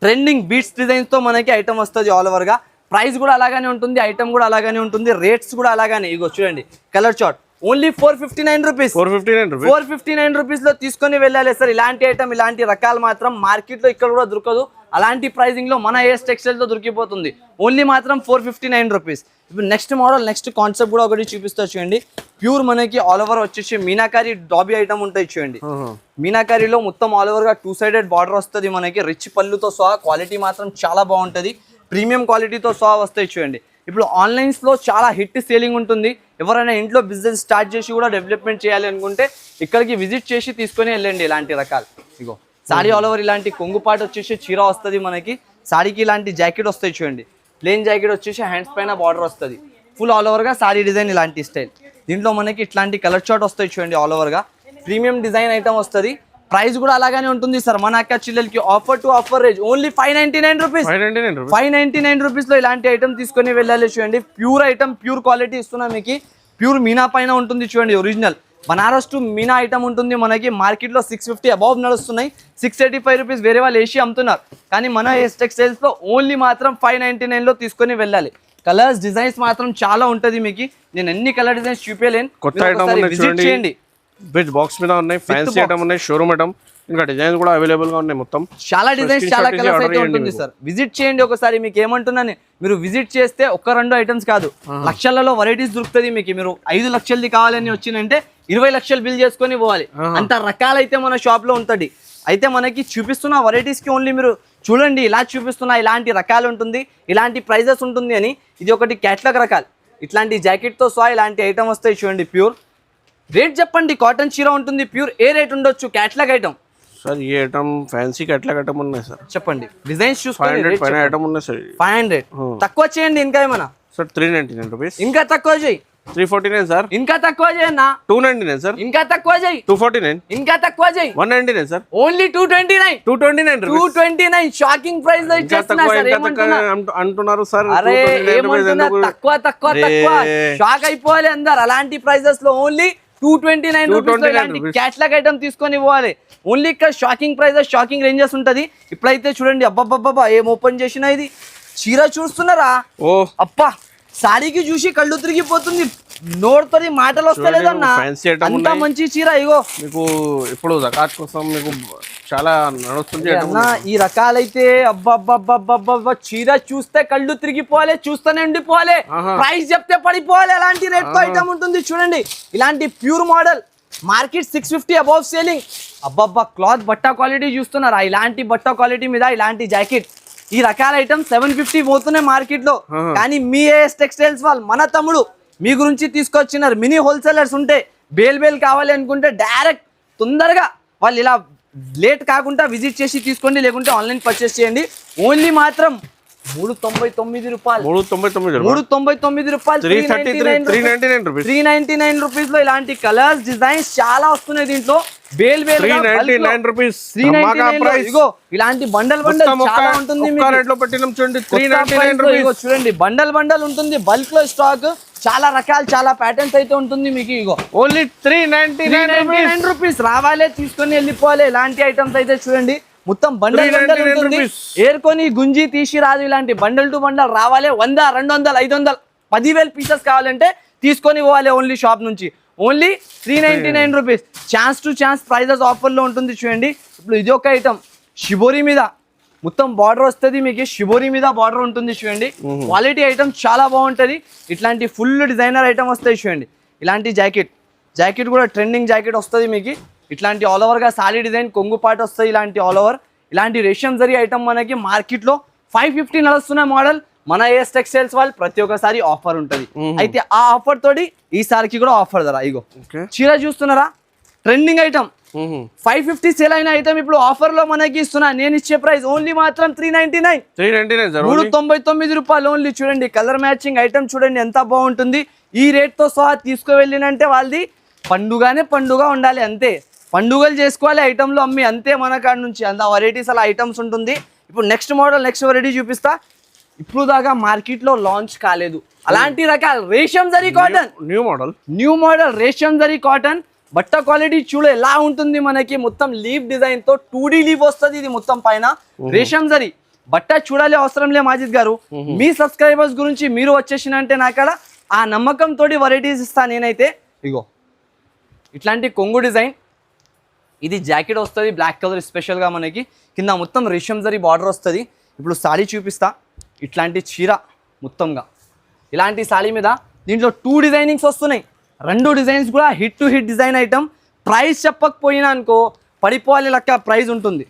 ట్రెండింగ్ బీట్స్ డిజైన్స్ తో మనకి ఐటమ్ వస్తుంది ఆల్ ఓవర్ గా. ప్రైస్ కూడా అలాగానే ఉంటుంది. ఐటమ్ కూడా అలాగానే ఉంటుంది. రేట్స్ కూడా అలాగానే. ఇగో చూడండి colour chart only 459 rupees. 459 rupees లో తీసుకొని వెళ్ళాలి సార్. ఇలాంటి ఐటమ్ ఇలాంటి రకాలు మాత్రం మార్కెట్ లో ఇక్కడ కూడా దొరకదు. అలాంటి ప్రైసింగ్ లో మన ఏఎస్ టెక్స్టైల్ తో దొరికిపోతుంది. ఓన్లీ మాత్రం 459 రూపీస్. ఇప్పుడు నెక్స్ట్ మోడల్ నెక్స్ట్ కాన్సెప్ట్ కూడా ఒకటి చూపిస్తా చూడండి. ప్యూర్ మనకి ఆల్ ఓవర్ వచ్చేసి మీనాకారి డాబీ ఐటమ్ ఉంటాయి చూడండి. మీనాకారిలో మొత్తం ఆల్ ఓవర్ గా 2 సైడెడ్ బార్డర్ వస్తుంది మనకి. రిచ్ పళ్ళుతో సహా క్వాలిటీ మాత్రం చాలా బాగుంటది. ప్రీమియం క్వాలిటీతో సహా వస్తాయి చూడండి. ఇప్పుడు ఆన్లైన్స్ లో చాలా హిట్ సేలింగ్ ఉంటుంది. ఎవరైనా ఇంట్లో బిజినెస్ స్టార్ట్ చేసి కూడా డెవలప్మెంట్ చేయాలి అనుకుంటే ఇక్కడికి విజిట్ చేసి తీసుకొని వెళ్ళండి. ఇలాంటి రకాలు ఇగో సారీ ఆల్ ఓవర్ ఇలాంటి కొంగుపాటు వచ్చేసి చీర వస్తుంది మనకి. సారీకి ఇలాంటి జాకెట్ వస్తాయి చూడండి. ప్లెయిన్ జాకెట్ వచ్చేసి హ్యాండ్స్ పైన బార్డర్ వస్తుంది. ఫుల్ ఆల్ ఓవర్ గా సారీ డిజైన్ ఇలాంటి స్టైల్. దీంట్లో మనకి ఇట్లాంటి కలర్ చార్ట్ వస్తాయి చూడండి. ఆల్ ఓవర్ గా ప్రీమియం డిజైన్ ఐటమ్ వస్తుంది. ప్రైస్ కూడా అలాగానే ఉంటుంది సార్. మన అక్క చిల్లెలకి offer to offer range only 599 rupees. 599 rupees లో ఇలాంటి ఐటమ్ తీసుకొని వెళ్ళాలి చూడండి. ప్యూర్ ఐటమ్ ప్యూర్ క్వాలిటీ ఇస్తున్నా మీకు. ప్యూర్ మీనా పైన ఉంటుంది చూడండి. Original Banaras to Meena item ఉంటుంది మనకి. మార్కెట్ లో 650 అబౌవ్ నడుస్తున్నాయి. 685 రూపీస్ వేరే వాళ్ళు ఏసీ అమ్ముతున్నారు. కానీ మన ఏఎస్ టెక్స్టైల్స్ లో ఓన్లీ మాత్రం 599 లో తీసుకొని వెళ్ళాలి. కలర్స్ డిజైన్స్ మాత్రం చాలా ఉంటది మీకు. నేను ఎన్ని కలర్ డిజైన్స్ చూపించలేను. కొత్త ఐటమ్ విజిట్ చేయండి. బిగ్ బాక్స్ మీద ఉన్నాయి. ఫ్యాన్సీ ఐటమ్ ఉన్నాయి. షోరూమ్ ఐటమ్ ఇంకా డిజైన్స్ కూడా అవైలబుల్ గా ఉన్నాయి. మొత్తం చాలా డిజైన్స్ చాలా కలర్స్ అయితే ఉంటుంది సార్. విజిట్ చేయండి ఒకసారి. మీకు ఏమంటున్నాను, మీరు విజిట్ చేస్తే ఒక్క రెండు ఐటమ్స్ కాదు లక్షలలో వెరైటీస్ దొరుకుతుంది మీకు. మీరు 5 లక్షలది కావాలని వచ్చిందంటే 20 లక్షలు బిల్ చేసుకొని పోవాలి. అంత రకాలైతే మన షాప్ లో ఉంటుంది. అయితే మనకి చూపిస్తున్న వెరైటీస్ కి ఓన్లీ మీరు చూడండి. ఇలా చూపిస్తున్నా ఇలాంటి రకాలు ఉంటుంది, ఇలాంటి ప్రైజెస్ ఉంటుంది అని. ఇది ఒకటి క్యాట్లాగ్ రకాలు. ఇట్లాంటి జాకెట్ తో సహా ఇలాంటి ఐటమ్ వస్తాయి చూడండి. ప్యూర్ రేట్ చెప్పండి. కాటన్ చీర ఉంటుంది ప్యూర్. ఏ రేట్ ఉండొచ్చు క్యాట్లాగ్ ఐటమ్ సార్? ఈ ఐటమ్ ఫ్యాన్సీ క్యాట్లాగ్ ఐటమ్ ఉన్నాయి సార్. చెప్పండి. డిజైన్స్ చూసుకోండి. 500 పైన ఐటమ్ ఉన్నాయి సార్. 500 తక్కువ చేయండి. ఇంకా ఏమన్నా సార్? 399 రూపీస్. ఇంకా తక్కువ చేయి. 349 సార్. ఇంకా తక్కువ చేయన్నా. 299 సార్. ఇంకా తక్కువ చేయి. 249. ఇంకా తక్కువ చేయి. 199 సార్. ఓన్లీ 229. 229 షాకింగ్ ప్రైస్ లో ఇచ్చేస్తున్నా సార్. అంటున్నారు సార్. అరే ఏమంటున్నా, తక్కువ షాక్ అయిపోవాలి అందరు. అలాంటి ప్రైజెస్ లో ఓన్లీ 229 రూపీస్ ఇలాంటి క్యాట్లాగ్ ఐటమ్ తీసుకొని పోవాలి. ఓన్లీ ఇక్కడ షాకింగ్ ప్రైజెస్ షాకింగ్ రేంజెస్ ఉంటది. ఇప్పుడైతే చూడండి. అబ్బబ్బబ్బా ఏం ఓపెన్ చేసినా ఇది చీర చూస్తున్నారా? ఓ అప్పా, సారీకి చూసి కళ్ళు తిరిగిపోతుంది. నోడుతో మాటలు వస్తలేదన్నా. అంత మంచి చీర. ఇగో మీకు ఇప్పుడు జకాత్ కోసం మీకు చాలా నడుస్తుంది అన్నా. ఈ రకాలైతే అబ్బబ్బబ్బబ్బబ్బ చీర చూస్తే కళ్ళు తిరిగిపోవాలి, చూస్తూనే ఉండిపోవాలి. ప్రైస్ చెప్తే పడిపోవాలి. అలాంటి రేట్ తో ఐటమ్ ఉంటుంది చూడండి. ఇలాంటి pure model market 650 above selling. అబ్బబ్బా క్లాత్ బట్ట క్వాలిటీ చూస్తున్నారా? ఇలాంటి బట్ట క్వాలిటీ మీద ఇలాంటి జాకెట్ ఈ రకాల ఐటమ్ 750 పోతున్నాయి మార్కెట్ లో. కానీ మీ ఏఎస్ టెక్స్టైల్స్ వాళ్ళు మన తమ్ముడు మీ గురించి తీసుకొచ్చినారు. మినీ హోల్సేలర్స్ ఉంటే బేల్ కావాలి అనుకుంటే డైరెక్ట్ తొందరగా వాళ్ళు ఇలా లేట్ కాకుండా విజిట్ చేసి తీసుకోండి. లేకుంటే ఆన్లైన్ పర్చేస్ చేయండి. ఓన్లీ మాత్రం 399 రూపాయలు. 399 రూపాయలు. 399 రూపీస్ లో ఇలాంటి కలర్స్ డిజైన్స్ చాలా వస్తున్నాయి. దీంట్లో బేల్ బేల్ 399 రూపీస్ ఇగో ఇలాంటి బండల్ చాలా ఉంటుంది మీకు రేట్ లో పెట్టినాం చూడండి 399 రూపీస్ చూడండి బండల్ ఉంటుంది బల్క్ లో స్టాక్ చాలా రకాలు చాలా ప్యాటర్న్స్ అయితే ఉంటుంది మీకు ఇగో ఓన్లీ 399 రూపీస్ రావాలే తీసుకొని వెళ్ళిపోవాలి ఇలాంటి ఐటమ్స్ అయితే చూడండి మొత్తం బండల్ ఉంటుంది ఏర్కొని గుంజి తీసి రాదు ఇలాంటి బండల్ టు బండల్ రావాలి 100 200 500 10,000 పీసెస్ కావాలంటే తీసుకొని పోవాలి ఓన్లీ షాప్ నుంచి only 399 rupees chance to chance prizes ఆఫర్లో ఉంటుంది చూడండి ఇప్పుడు ఇది ఒక ఐటమ్ షిబోరి మీద మొత్తం బార్డర్ వస్తుంది మీకు షిబోరి మీద బార్డర్ ఉంటుంది చూడండి క్వాలిటీ ఐటమ్ చాలా బాగుంటుంది ఇట్లాంటి ఫుల్ డిజైనర్ ఐటమ్ వస్తాయి చూడండి ఇలాంటి జాకెట్ కూడా ట్రెండింగ్ జాకెట్ వస్తుంది మీకు ఇట్లాంటి ఆల్ ఓవర్గా సాలీ డిజైన్ కొంగు పాట వస్తాయి ఇలాంటి ఆల్ ఓవర్ ఇలాంటి రేషం జరీ ఐటమ్ మనకి మార్కెట్లో 550 నడుస్తున్న మోడల్ మన ఏఎస్ టెక్స్టైల్స్ వాళ్ళు ప్రతి ఒక్కసారి ఆఫర్ ఉంటుంది అయితే ఆ ఆఫర్ తోటి ఈసారికి కూడా ఆఫర్ ధర ఇగో చీర చూస్తున్నారా ట్రెండింగ్ ఐటమ్ 550 సేల్ అయిన ఐటమ్ ఇప్పుడు ఆఫర్ లో మనకి ఇస్తున్నా నేను ఇచ్చే ప్రైస్ ఓన్లీ మాత్రం 399 రూపాయలు ఓన్లీ చూడండి కలర్ మ్యాచింగ్ ఐటమ్ చూడండి ఎంత బాగుంటుంది ఈ రేట్ తో సహా తీసుకువెళ్ళినంటే వాళ్ళది పండుగ ఉండాలి అంతే పండుగలు చేసుకోవాలి ఐటమ్ లో అమ్మి అంతే మన కాడ నుంచి అంత వెరైటీస్ అలా ఐటమ్స్ ఉంటుంది ఇప్పుడు నెక్స్ట్ మోడల్ నెక్స్ట్ వెరైటీ చూపిస్తా ఇప్పుడు దాకా మార్కెట్ లో లాంచ్ కాలేదు అలాంటి రకాల రేషం జరీ కాటన్ న్యూ మోడల్ రేషం జరీ కాటన్ బట్ట క్వాలిటీ చూడ ఎలా ఉంటుంది మనకి మొత్తం లీఫ్ డిజైన్ తో 2D లీఫ్ వస్తుంది ఇది మొత్తం పైన రేషం జరీ బట్ట చూడాలి అవసరం లే మాజిద్ గారు మీ సబ్స్క్రైబర్స్ గురించి మీరు వచ్చేసినంటే నాకడ ఆ నమ్మకం తోటి వెరైటీస్ ఇస్తా నేనైతే ఇగో ఇట్లాంటి కొంగు డిజైన్ ఇది జాకెట్ వస్తుంది బ్లాక్ కలర్ స్పెషల్గా మనకి కింద మొత్తం రేషం జరీ బార్డర్ వస్తుంది ఇప్పుడు సారీ చూపిస్తా ఇట్లాంటి చీర మొత్తంగా ఇలాంటి సారీ మీద దీంట్లో 2 డిజైనింగ్స్ వస్తున్నాయి 2 డిజైన్స్ కూడా hit to hit design item price చెప్పకపోయినా అనుకో పడిపోవాలి లెక్క ప్రైస్ ఉంటుంది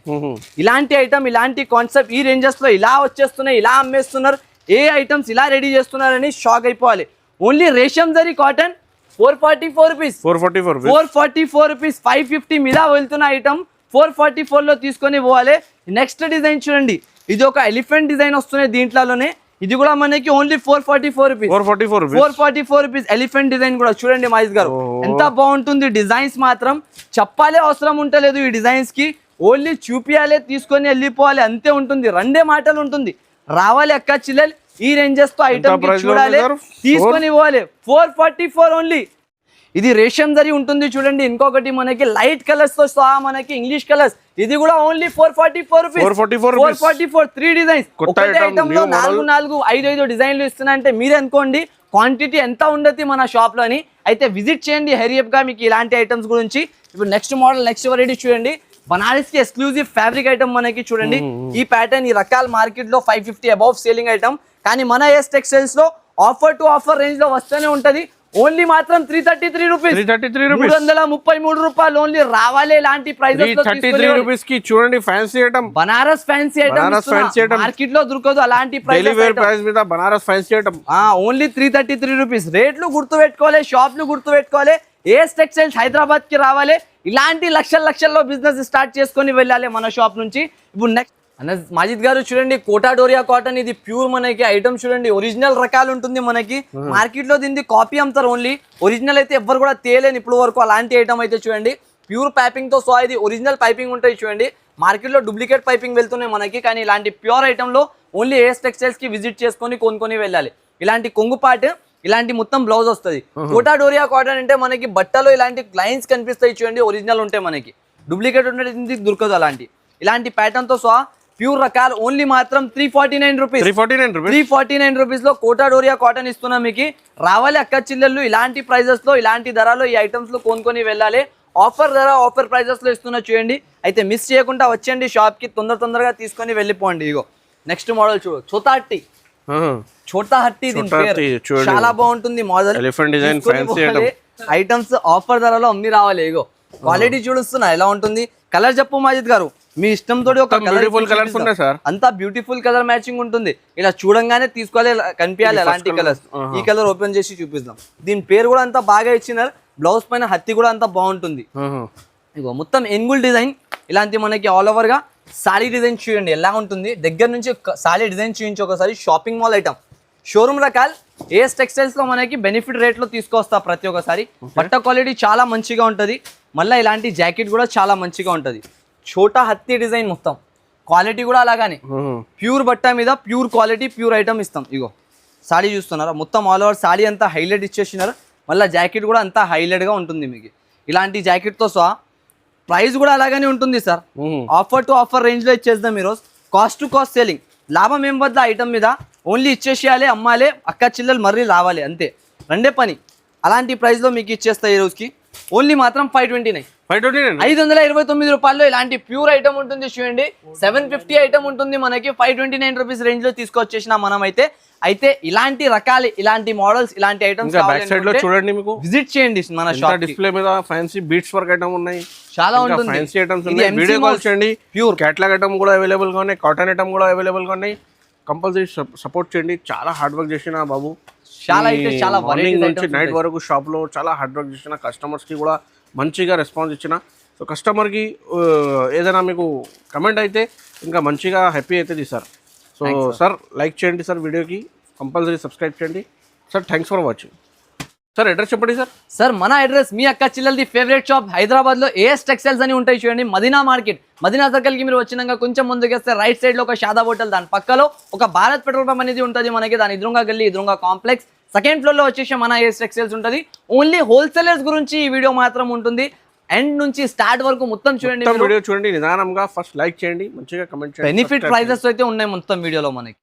ఇలాంటి ఐటమ్ ఇలాంటి కాన్సెప్ట్ ఈ రేంజెస్ లో ఇలా వచ్చేస్తున్నాయి ఇలా అమ్మేస్తున్నారు ఏ ఐటమ్స్ ఇలా రెడీ చేస్తున్నారని షాక్ అయిపోవాలి ఓన్లీ రేషం జరీ కాటన్ 444 రూపీస్ 444 రూపీస్ 550 మీద వెళ్తున్న ఐటమ్ 444 లో తీసుకొని పోవాలి నెక్స్ట్ డిజైన్ చూడండి ఇది ఒక ఎలిఫెంట్ డిజైన్ వస్తున్నాయి దీంట్లోనే ఇది కూడా మనకి ఓన్లీ 444 రూపీస్ ఎలిఫెంట్ డిజైన్ కూడా చూడండి మహేష్ గారు ఎంత బాగుంటుంది డిజైన్స్ మాత్రం చెప్పాలే అవసరం ఉంటలేదు ఈ డిజైన్స్ కి ఓన్లీ చూపియాలి తీసుకొని వెళ్ళిపోవాలి అంతే ఉంటుంది రెండే మాటలు ఉంటుంది రావాలి అక్క చిల్లెలు ఈ రేంజెస్ తో ఐటమ్ చూడాలి తీసుకొని పోవాలి 444 ఓన్లీ ఇది రేషం జరీ ఉంటుంది చూడండి ఇంకొకటి మనకి లైట్ కలర్స్ తో సహా మనకి ఇంగ్లీష్ కలర్స్ ఇది కూడా ఓన్లీ 444 3 డిజైన్స్ ఒకటే ఐటమ్ లో 4 డిజైన్లు ఇస్తున్నా అంటే మీరే అనుకోండి క్వాంటిటీ ఎంత ఉండదు మన షాప్ లోని అయితే విజిట్ చేయండి హెరియప్ గా మీకు ఇలాంటి ఐటమ్స్ గురించి ఇప్పుడు నెక్స్ట్ మోడల్ నెక్స్ట్ వెరైటీ చూడండి బనారస్ కి ఎక్స్క్లూజివ్ ఫ్యాబ్రిక్ ఐటమ్ మనకి చూడండి ఈ ప్యాటర్న్ ఈ రకాల మార్కెట్ లో 550 అబౌవ్ సేలింగ్ ఐటమ్ కానీ మన ఏఎస్ టెక్స్టైల్స్ లో ఆఫర్ టు ఆఫర్ రేంజ్ లో వస్తూనే ఉంటది ఓన్లీ మాత్రం 333 రూపీస్ 333 రూపాయలు ఓన్లీ రావాలి ఇలాంటి ప్రైజెస్ 33 రూపీస్ కి చూడండి fancy item Banaras fancy item market లో దొరకదు అలాంటి ప్రైస్ మీద Banaras fancy item only 333 rupees రేట్లు గుర్తు పెట్టుకోవాలి షాప్లు గుర్తు పెట్టుకోవాలి ఏఎస్ టెక్స్టైల్స్ హైదరాబాద్ కి రావాలి ఇలాంటి లక్షల్లో బిజినెస్ స్టార్ట్ చేసుకొని వెళ్ళాలి మన షాప్ నుంచి ఇప్పుడు నెక్స్ట్ మాజిద్ గారు చూడండి కోటా డోరియా కాటన్ ఇది ప్యూర్ మనకి ఐటమ్ చూడండి ఒరిజినల్ రకాలు ఉంటుంది మనకి మార్కెట్ లో దీన్ని కాపీ అమ్ముతారు ఓన్లీ ఒరిజినల్ అయితే ఎవ్వరు కూడా తేలేని ఇప్పుడు వరకు అలాంటి ఐటమ్ అయితే చూడండి ప్యూర్ పైపింగ్ తో సో ఇది ఒరిజినల్ పైపింగ్ ఉంటాయి చూడండి మార్కెట్ లో డూప్లికేట్ పైపింగ్ వెళ్తున్నాయి మనకి కానీ ఇలాంటి ప్యూర్ ఐటమ్ లో ఓన్లీ ఏఎస్ టెక్స్టైల్స్ కి విజిట్ చేసుకొని కొనుక్కొని వెళ్ళాలి ఇలాంటి కొంగు పార్ట్ ఇలాంటి మొత్తం బ్లౌజ్ వస్తుంది కోటా డోరియా కాటన్ అంటే మనకి బట్టలో ఇలాంటి లైన్స్ కనిపిస్తాయి చూడండి ఒరిజినల్ ఉంటాయి మనకి డూప్లికేట్ ఉంటే దొరకదు అలాంటి ఇలాంటి ప్యాటర్న్ తో సో ప్యూర్ రకాలు ఓన్లీ మాత్రం 349 రూపీస్ లో కోటా డోరియా కాటన్ ఇస్తున్నా మీకు రావాలి అక్క చిల్లెళ్ళు ఇలాంటి ప్రైజెస్ లో ఇలాంటి ధరలో ఈ ఐటమ్స్ లో కొనుక్కొని వెళ్ళాలి ఆఫర్ ధర ఆఫర్ ప్రైజెస్ లో ఇస్తున్నా చూడండి అయితే మిస్ చేయకుండా వచ్చేయండి షాప్ కి తొందరగా తీసుకొని వెళ్ళిపోండి ఇగో నెక్స్ట్ మోడల్ చూడు చోటా హట్టి దీని పేరు చాలా బాగుంటుంది మోడల్ ఐటమ్స్ ఆఫర్ ధరలో అమ్మి రావాలి ఇగో క్వాలిటీ చూడుస్తున్నా ఎలా ఉంటుంది కలర్ చెప్పు మాజిద్ గారు మీ ఇష్టం తోటి ఒక కలర్స్ ఉన్నాయి సార్ అంతా బ్యూటిఫుల్ కలర్ మ్యాచింగ్ ఉంటుంది ఇలా చూడంగానే తీసుకోవాలి కనిపించాలి అలాంటి కలర్స్ ఈ కలర్ ఓపెన్ చేసి చూపిస్తాం దీని పేరు కూడా అంతా బాగా ఇచ్చినారు బ్లౌజ్ పైన హత్తి కూడా అంతా బాగుంటుంది ఇగో మొత్తం ఎంగుల్ డిజైన్ ఇలాంటి మనకి ఆల్ ఓవర్ గా సారీ డిజైన్ చూడండి ఎలా ఉంటుంది దగ్గర నుంచి సారీ డిజైన్ చూపించి ఒకసారి షాపింగ్ మాల్ ఐటమ్ షోరూమ్ రకాలు ఏఎస్ టెక్స్టైల్స్ లో మనకి బెనిఫిట్ రేట్ లో తీసుకొస్తా ప్రతి ఒక్కసారి బట్ట క్వాలిటీ చాలా మంచిగా ఉంటది మళ్ళీ ఇలాంటి జాకెట్ కూడా చాలా మంచిగా ఉంటుంది. చోటా హత్తి డిజైన్ మొత్తం, క్వాలిటీ కూడా అలాగానే ప్యూర్ బట్ట మీద ప్యూర్ క్వాలిటీ ప్యూర్ ఐటమ్ ఇస్తాం. ఇగో సాడీ చూస్తున్నారా, మొత్తం ఆల్ ఓవర్ సాడీ అంతా హైలైట్ ఇచ్చేసినారు. మళ్ళీ జాకెట్ కూడా అంతా హైలైట్గా ఉంటుంది మీకు. ఇలాంటి జాకెట్తో సహా ప్రైస్ కూడా అలాగనే ఉంటుంది సార్. ఆఫర్ టు ఆఫర్ రేంజ్లో ఇచ్చేద్దాం ఈరోజు. కాస్ట్ టు కాస్ట్ సేలింగ్, లాభం ఏం వద్ద ఐటమ్ మీద, ఓన్లీ ఇచ్చేసేయాలి, అమ్మాలి, అక్క చిల్లలు మరీ రావాలి అంతే, రెండే పని. అలాంటి ప్రైస్లో మీకు ఇచ్చేస్తాయి ఈ రోజుకి. ఓన్లీ మాత్రం 529, 529 రూపాయల్లో ఇలాంటి ప్యూర్ ఐటమ్ ఉంటుంది. చూడండి 750 ఐటమ్ ఉంటుంది మనకి, 529 రూపీస్ రేంజ్ లో తీసుకొచ్చేసిన మనం అయితే ఇలాంటి రకాలు, ఇలాంటి మోడల్స్, ఇలాంటి ఐటమ్స్ బ్యాక్ సైడ్ లో చూడండి, మీకు విజిట్ చేయండి మన షాప్. డిస్ప్లే మీద ఫ్యాన్సీ బీట్స్ వర్క్ ఐటమ్ ఉన్నాయి, చాలా ఉంటుంది, ఫ్యాన్సీ ఐటమ్స్ ఉన్నాయి. వీడియో కాల్ చేయండి, ప్యూర్ కేటలాగ్ ఐటమ్ కూడా అవైలబుల్ గా ఉన్నాయి, కాటన్ ఐటమ్ కూడా అవైలబుల్ గా ఉన్నాయి. కంపల్సరీ సపోర్ట్ చేయండి. చాలా హార్డ్ వర్క్ చేసిన బాబు, చాలా అయితే చాలా మార్నింగ్ నుంచి నైట్ వరకు షాప్ లో చాలా హార్డ్ వర్క్ చేసిన, కస్టమర్స్ కి కూడా మంచిగా రెస్పాన్స్ ఇచ్చిన. సో కస్టమర్కి ఏదైనా మీకు కమెంట్ అయితే ఇంకా మంచిగా హ్యాపీ అవుతుంది సార్. సో సార్ లైక్ చేయండి సార్, వీడియోకి కంపల్సరీ సబ్స్క్రైబ్ చేయండి sir. Thanks for watching sir. Address చెప్పండి సార్. సార్ మన అడ్రస్ మీ అక్క చిల్లలది ఫేవరెట్ షాప్ హైదరాబాద్లో ఏఎస్ టెక్స్టైల్స్ అని ఉంటాయి చూడండి, మదీనా మార్కెట్. మదీనా సర్కిల్కి మీరు వచ్చినాక కొంచెం ముందుకేస్తే రైట్ సైడ్లో ఒక షాదా హోటల్, దాని పక్కలో ఒక భారత్ పెట్రోల్ పంప్ అనేది ఉంటుంది మనకి. దాని ఎదురుగా గల్లీ, ఎదురుగా కాంప్లెక్స్, సెకండ్ ఫ్లోర్లో వచ్చేసి మన ఏఎస్ టెక్స్టైల్స్ ఉంటుంది. ఓన్లీ హోల్సేలర్స్ గురించి ఈ వీడియో మాత్రం ఉంటుంది. ఎండ్ నుంచి స్టార్ట్ వరకు మొత్తం చూడండి, వీడియో చూడండి నిదానంగా. ఫస్ట్ లైక్ చేయండి, మంచిగా కమెంట్ చేయండి. బెనిఫిట్ ప్రైజెస్ అయితే ఉన్నాయి మొత్తం వీడియోలో మనకి.